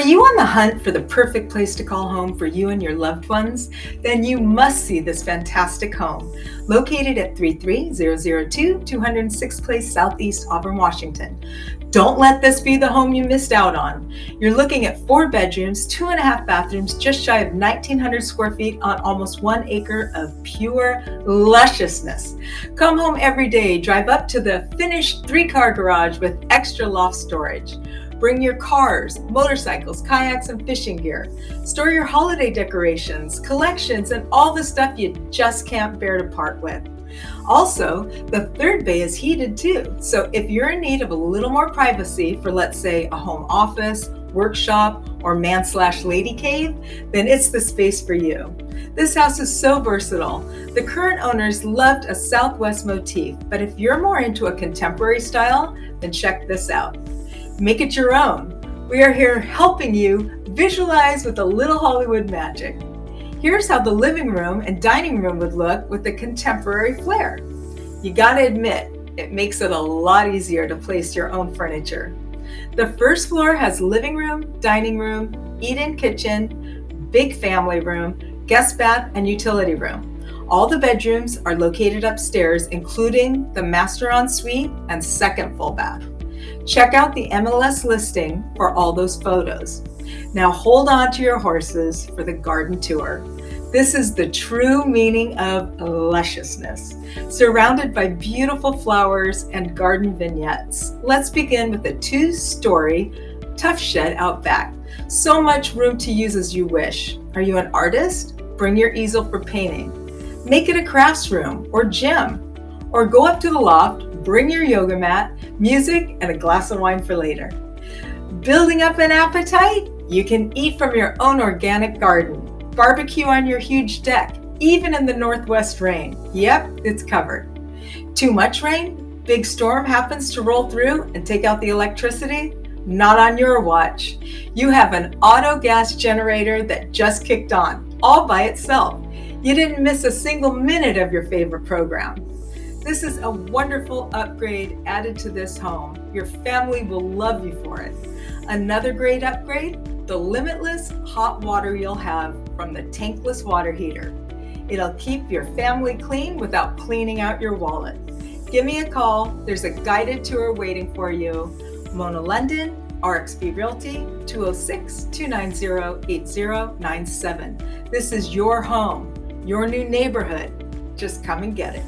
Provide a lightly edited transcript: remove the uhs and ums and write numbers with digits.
Are you on the hunt for the perfect place to call home for you and your loved ones? Then you must see this fantastic home. Located at 33002 206th Place Southeast Auburn, Washington. Don't let this be the home you missed out on. You're looking at 4 bedrooms, 2.5 bathrooms, just shy of 1,900 square feet on almost 1 acre of pure lusciousness. Come home every day, drive up to the finished 3-car garage with extra loft storage. Bring your cars, motorcycles, kayaks, and fishing gear. Store your holiday decorations, collections, and all the stuff you just can't bear to part with. Also, the 3rd bay is heated too, so if you're in need of a little more privacy for, let's say, a home office, workshop, or man/lady cave, then it's the space for you. This house is so versatile. The current owners loved a Southwest motif, but if you're more into a contemporary style, then check this out. Make it your own. We are here helping you visualize with a little Hollywood magic. Here's how the living room and dining room would look with a contemporary flair. You gotta admit, it makes it a lot easier to place your own furniture. The first floor has living room, dining room, eat-in kitchen, big family room, guest bath, and utility room. All the bedrooms are located upstairs, including the master ensuite and second full bath. Check out the MLS listing for all those photos. Now hold on to your horses for the garden tour. This is the true meaning of lusciousness, surrounded by beautiful flowers and garden vignettes. Let's begin with a 2-story tough shed out back. So much room to use as you wish. Are you an artist? Bring your easel for painting. Make it a crafts room or gym. Or go up to the loft, bring your yoga mat, music, and a glass of wine for later. Building up an appetite? You can eat from your own organic garden. Barbecue on your huge deck, even in the northwest rain. Yep, it's covered. Too much rain? Big storm happens to roll through and take out the electricity? Not on your watch. You have an auto gas generator that just kicked on, all by itself. You didn't miss a single minute of your favorite program. This is a wonderful upgrade added to this home. Your family will love you for it. Another great upgrade, the limitless hot water you'll have from the tankless water heater. It'll keep your family clean without cleaning out your wallet. Give me a call. There's a guided tour waiting for you. Mona London, RXB Realty, 206-290-8097. This is your home, your new neighborhood. Just come and get it.